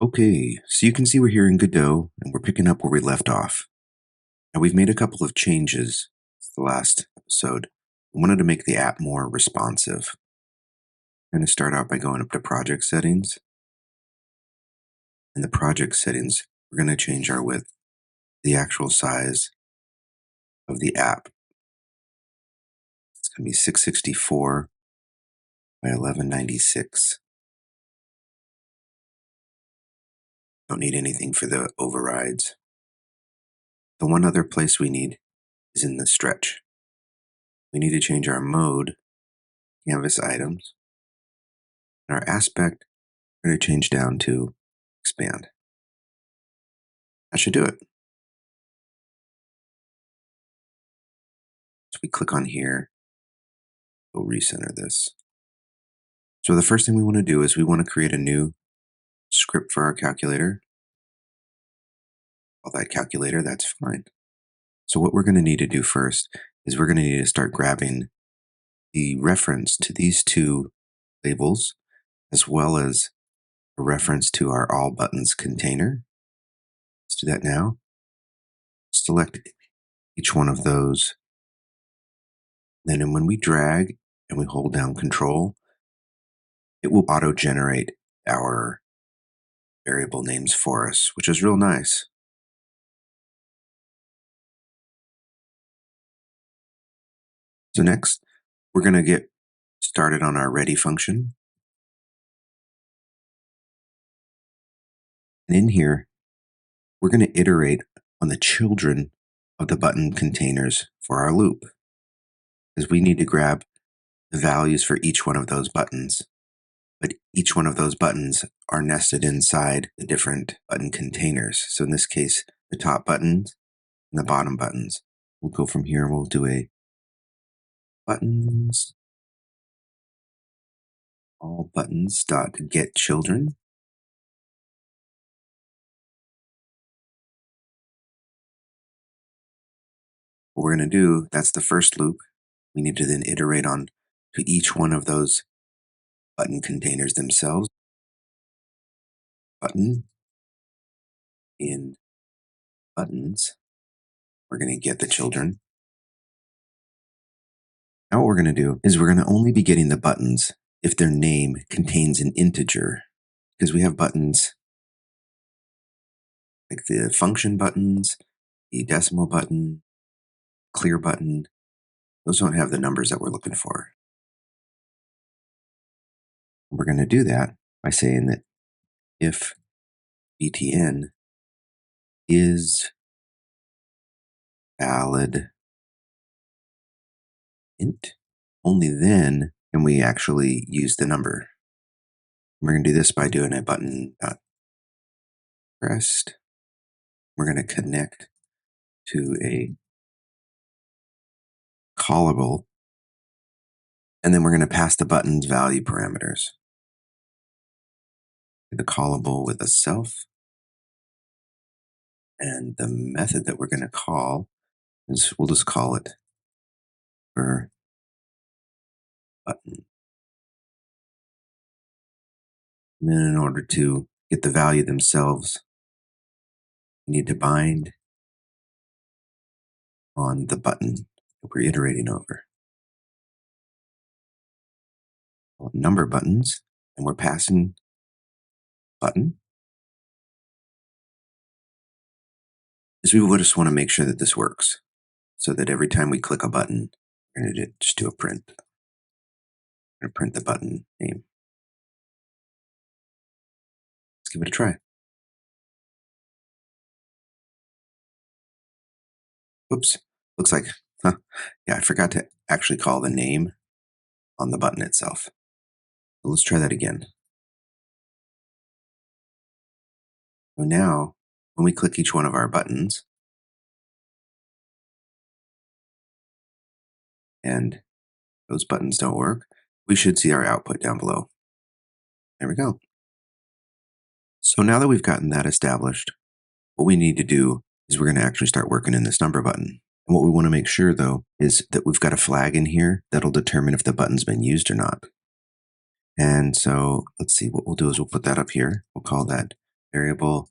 Okay, so you can see we're here in Godot, and we're picking up where we left off. Now we've made a couple of changes since the last episode. We wanted to make the app more responsive. I'm going to start out by going up to Project Settings. In the Project Settings, we're going to change our width, the actual size of the app. It's going to be 664 by 1196. Don't need anything for the overrides. The one other place we need is in the stretch. We need to change our mode, canvas items, and our aspect, we're going to change down to expand. That should do it. So we click on here, we'll recenter this. So the first thing we want to do is we want to create a new script for our calculator. Call that calculator, that's fine. So what we're going to need to do first is we're going to need to start grabbing the reference to these two labels, as well as a reference to our all buttons container. Let's do that now. Select each one of those. Then when we drag and we hold down Control, it will auto-generate our variable names for us, which is real nice. So next, we're going to get started on our ready function. And in here, we're going to iterate on the children of the button containers for our loop, because we need to grab the values for each one of those buttons. But each one of those buttons are nested inside the different button containers. So in this case, the top buttons and the bottom buttons. We'll go from here and we'll do a buttons, all buttons dot get children. What we're going to do, that's the first loop. We need to then iterate on to each one of those button containers themselves. Button in buttons. We're going to get the children. Now what we're going to do is we're going to only be getting the buttons if their name contains an integer, because we have buttons like the function buttons, the decimal button, clear button. Those don't have the numbers that we're looking for. We're going to do that by saying that if btn is valid int, only then can we actually use the number. We're going to do this by doing a button pressed. We're going to connect to a callable, and then we're going to pass the button's value parameters. The callable with a self, and the method that we're going to call is, we'll just call it for button. And then in order to get the value themselves, we need to bind on the button that we're iterating over. Number buttons, and we're passing button. Is we just want to make sure that this works, so that every time we click a button, we're going to just do a print. We're going to print the button name. Let's give it a try. Oops, looks like, yeah, I forgot to actually call the name on the button itself. So let's try that again. So now, when we click each one of our buttons, and those buttons don't work, we should see our output down below. There we go. So now that we've gotten that established, what we need to do is we're going to actually start working in this number button. And what we want to make sure, though, is that we've got a flag in here that'll determine if the button's been used or not. And so let's see, what we'll do is we'll put that up here. We'll call that variable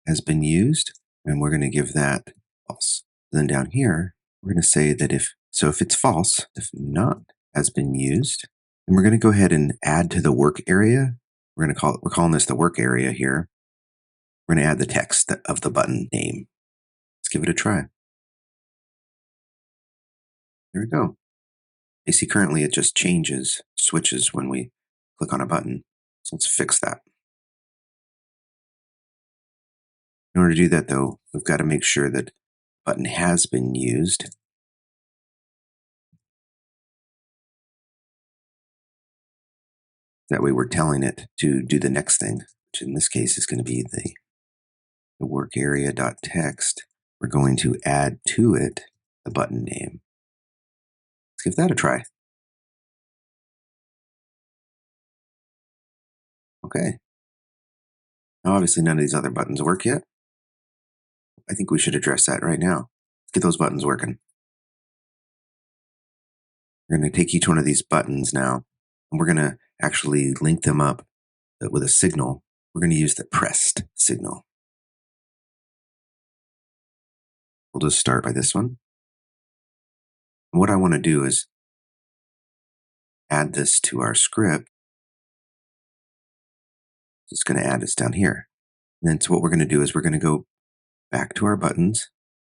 has been used, and we're going to give that false. Then down here, we're going to say that if it's false, if not has been used, then we're going to go ahead and add to the work area. We're calling this the work area here. We're going to add the text of the button name. Let's give it a try. Here we go. You see currently it just switches when we click on a button. So let's fix that. In order to do that though, we've got to make sure that button has been used. That way we're telling it to do the next thing, which in this case is going to be the work area.text. We're going to add to it the button name. Let's give that a try. Okay. Now obviously none of these other buttons work yet. I think we should address that right now. Let's get those buttons working. We're going to take each one of these buttons now, and we're going to actually link them up with a signal. We're going to use the pressed signal. We'll just start by this one. And what I want to do is add this to our script. Just going to add this down here. And then so what we're going to do is we're going to go back to our buttons,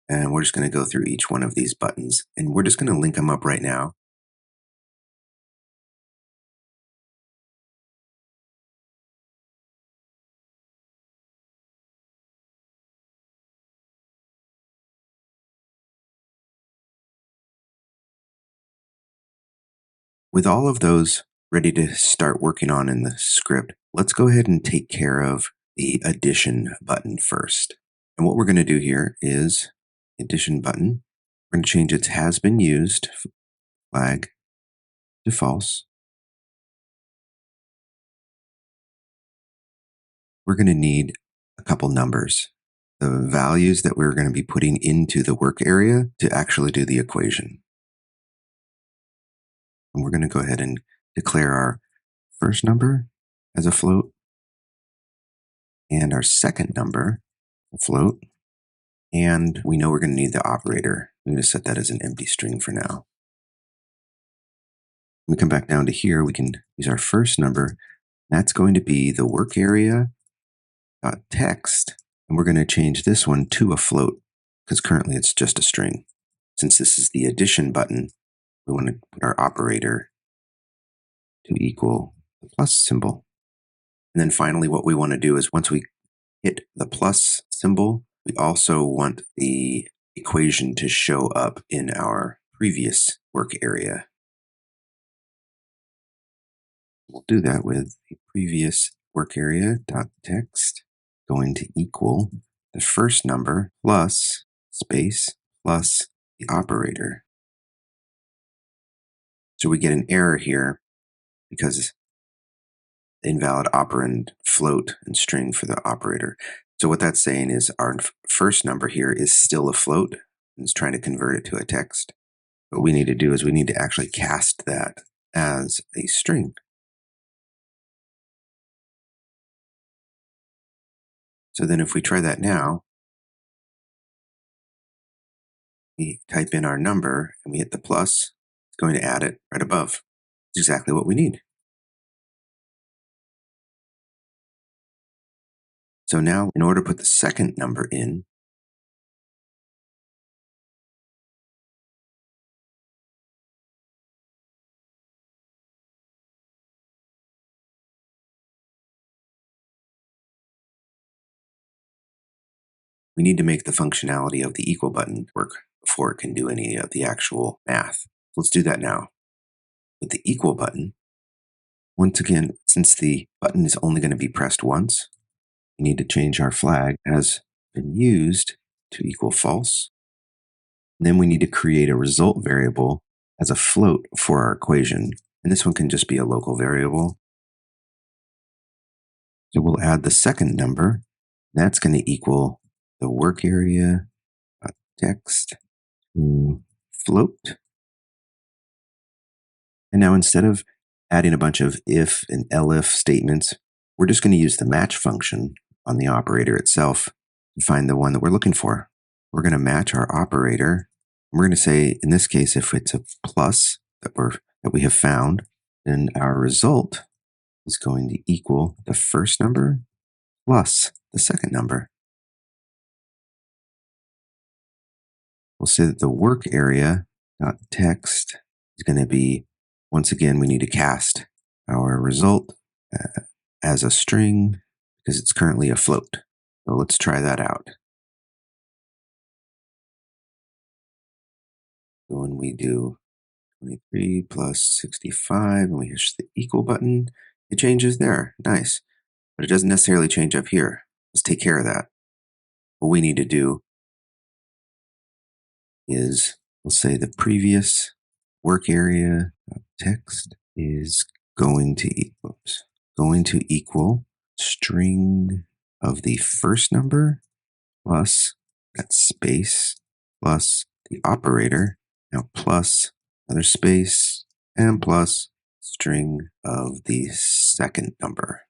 and we're just going to go through each one of these buttons, and we're just going to link them up right now. With all of those ready to start working on in the script, let's go ahead and take care of the addition button first. And what we're going to do here is addition button. We're going to change its has been used flag to false. We're going to need a couple numbers, the values that we're going to be putting into the work area to actually do the equation. And we're going to go ahead and declare our first number as a float and our second number a float. And we know we're going to need the operator. I'm going to set that as an empty string for now. When we come back down to here, we can use our first number. That's going to be the work area text, and we're going to change this one to a float because currently it's just a string. Since this is the addition button, we want to put our operator to equal the plus symbol. And then finally, what we want to do is once we hit the plus symbol, we also want the equation to show up in our previous work area. We'll do that with the previous work area.text going to equal the first number plus space plus the operator. So we get an error here because the invalid operand float and string for the operator. So what that's saying is our first number here is still a float and it's trying to convert it to a text. What we need to do is we need to actually cast that as a string. So then if we try that now, we type in our number and we hit the plus, it's going to add it right above. It's exactly what we need. So now in order to put the second number in, we need to make the functionality of the equal button work before it can do any of the actual math. Let's do that now. With the equal button, once again, since the button is only going to be pressed once, we need to change our flag as been used to equal false. And then we need to create a result variable as a float for our equation. And this one can just be a local variable. So we'll add the second number. That's going to equal the work area text to float. And now instead of adding a bunch of if and elif statements, we're just going to use the match function on the operator itself to find the one that we're looking for. We're going to match our operator. We're going to say, in this case, if it's a plus that we have found, then our result is going to equal the first number plus the second number. We'll say that the work area dot text is going to be, once again, we need to cast our result as a string because it's currently a float. So let's try that out. So when we do 23 plus 65 and we hit the equal button, it changes there. Nice. But it doesn't necessarily change up here. Let's take care of that. What we need to do is, we'll say the previous work area text is going to equal string of the first number plus that space plus the operator, now plus another space and plus string of the second number.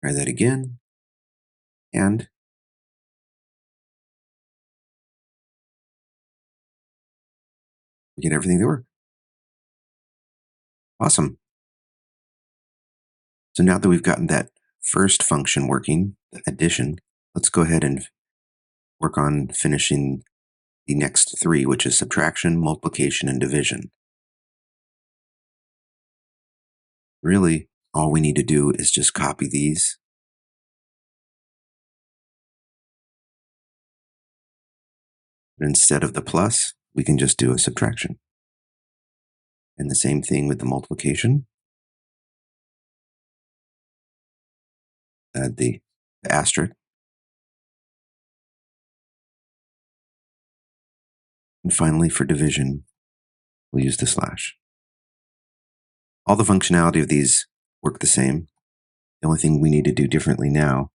Try that again, and we get everything to work. Awesome. So now that we've gotten that first function working, addition, let's go ahead and work on finishing the next three, which is subtraction, multiplication, and division. Really, all we need to do is just copy these. But instead of the plus, we can just do a subtraction. And the same thing with the multiplication. Add the asterisk. And finally, for division, we'll use the slash. All the functionality of these work the same. The only thing we need to do differently now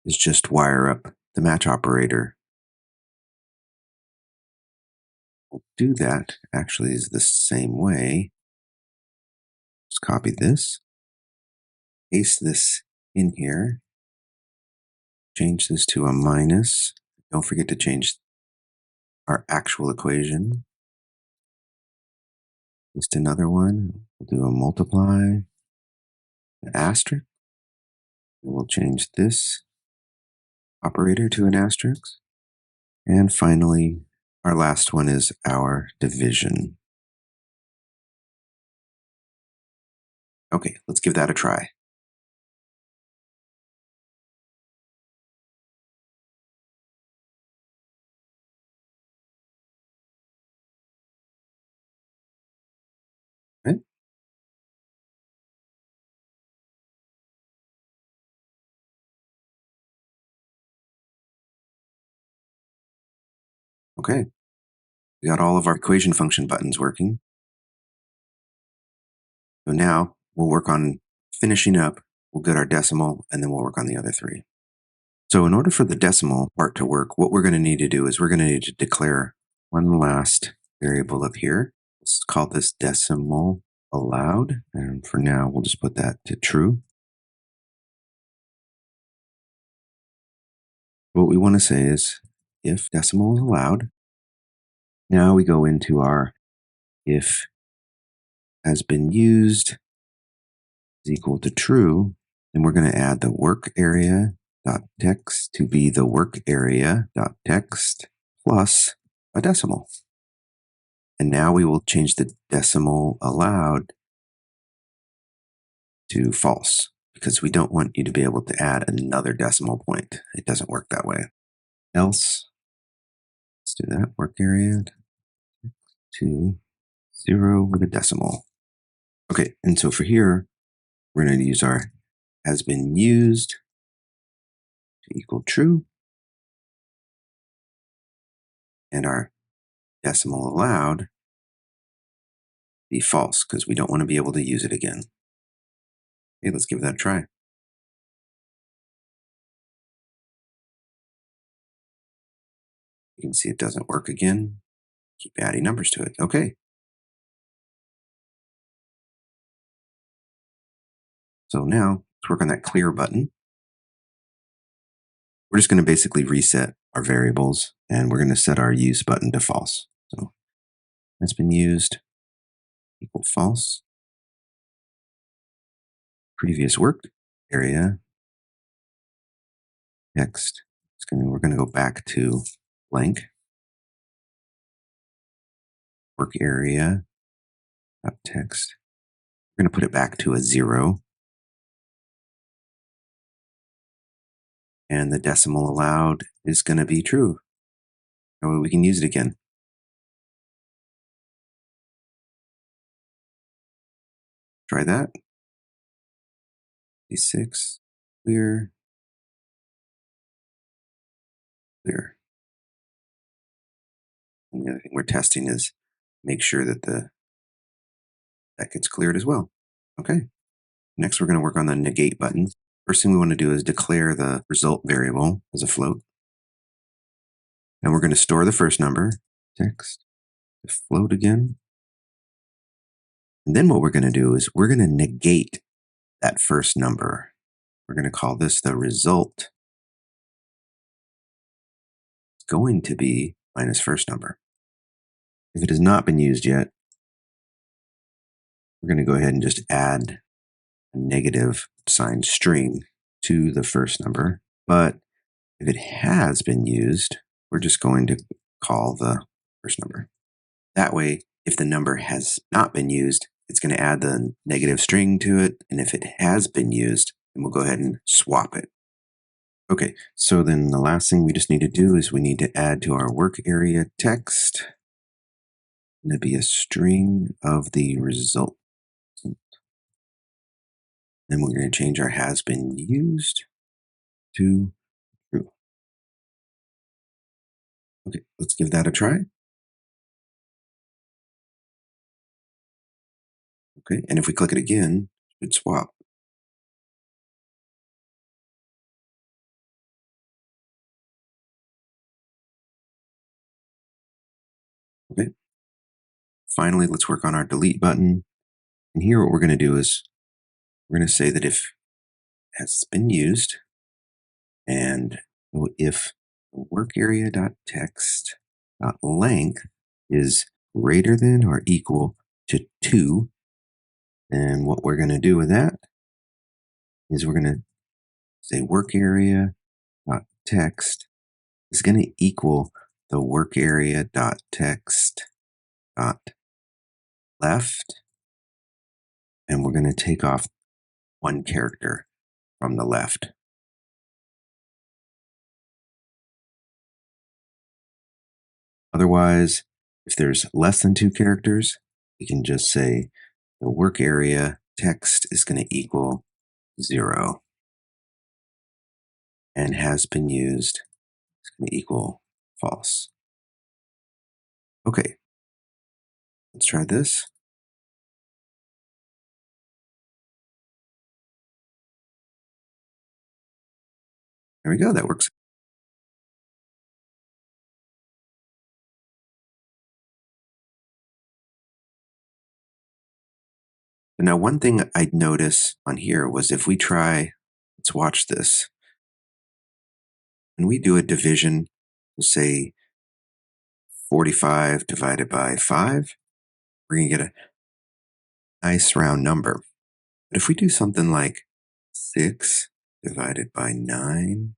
is just wire up the match operator. We'll do that actually is the same way. Just copy this, paste this in here, change this to a minus. Don't forget to change our actual equation. Just another one. We'll do a multiply, an asterisk. And we'll change this operator to an asterisk. And finally, our last one is our division. Okay, let's give that a try. Okay. Okay. We got all of our equation function buttons working. So now we'll work on finishing up. We'll get our decimal, and then we'll work on the other three. So in order for the decimal part to work, what we're going to need to do is we're going to need to declare one last variable up here. Let's call this decimal allowed. And for now, we'll just put that to true. What we want to say is if decimal is allowed. Now we go into our if has been used is equal to true. Then we're going to add the work area dot text to be the work area dot text plus a decimal. And now we will change the decimal allowed to false because we don't want you to be able to add another decimal point. It doesn't work that way. Else, let's do that. Work area to 0 with a decimal. Okay, and so for here, we're going to use our has been used to equal true. And our decimal allowed be false because we don't want to be able to use it again. Okay, let's give that a try. You can see it doesn't work again. Keep adding numbers to it. Okay. So now let's work on that clear button. We're just going to basically reset our variables, and we're going to set our use button to false. So that's been used equal false. Previous work area text. We're going to go back to blank work area text. We're going to put it back to a 0. And the decimal allowed is going to be true. So we can use it again. Try that. D6, clear, clear. And the other thing we're testing is make sure that that gets cleared as well. Okay. Next, we're going to work on the negate button. First thing we want to do is declare the result variable as a float. And we're going to store the first number, text, to float again. And then what we're going to do is we're going to negate that first number. We're going to call this the result. It's going to be minus first number. If it has not been used yet, we're going to go ahead and just add a negative sign string to the first number. But if it has been used, we're just going to call the first number. That way, if the number has not been used, it's going to add the negative string to it. And if it has been used, then we'll go ahead and swap it. Okay, so then the last thing we just need to do is we need to add to our work area text. It's going to be a string of the result. Then we're going to change our has been used to true. Okay, let's give that a try. Okay, and if we click it again, it should swap. Okay. Finally, let's work on our delete button. And here what we're going to do is we're going to say that if it has been used and if work area.text.length is greater than or equal to 2, then what we're going to do with that is we're going to say work area.text is going to equal the work area.text.left, and we're going to take off one character from the left. Otherwise, if there's less than 2 characters, we can just say the work area text is going to equal 0 and has been used is going to equal false. Okay, let's try this. There we go, that works. Now, one thing I'd notice on here was if we try, let's watch this. When we do a division, we'll say 45 divided by 5, we're going to get a nice round number. But if we do something like 6 divided by 9,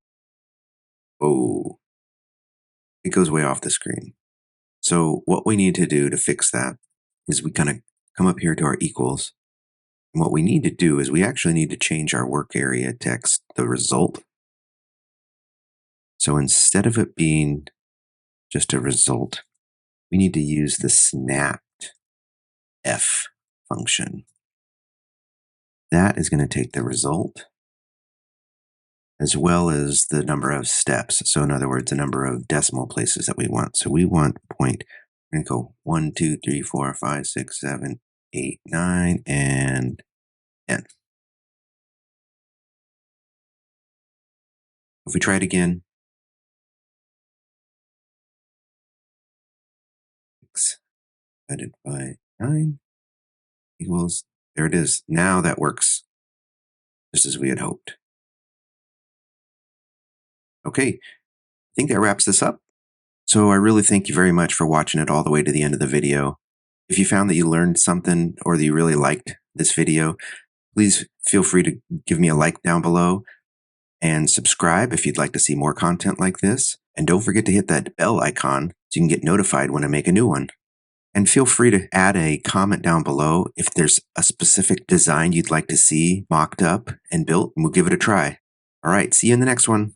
oh, it goes way off the screen. So what we need to do to fix that is we kind of come up here to our equals. And what we need to do is we actually need to change our work area text, the result. So instead of it being just a result, we need to use the snapped f function. That is going to take the result as well as the number of steps. So in other words, the number of decimal places that we want. So we want point, we're going to go 1, 2, 3, 4, 5, 6, 7, 8, 9, and 10. If we try it again, 6 divided by 9 equals, there it is. Now that works. just as we had hoped. Okay, I think that wraps this up. So I really thank you very much for watching it all the way to the end of the video. If you found that you learned something or that you really liked this video, please feel free to give me a like down below and subscribe if you'd like to see more content like this. And don't forget to hit that bell icon so you can get notified when I make a new one. And feel free to add a comment down below if there's a specific design you'd like to see mocked up and built, and we'll give it a try. All right, see you in the next one.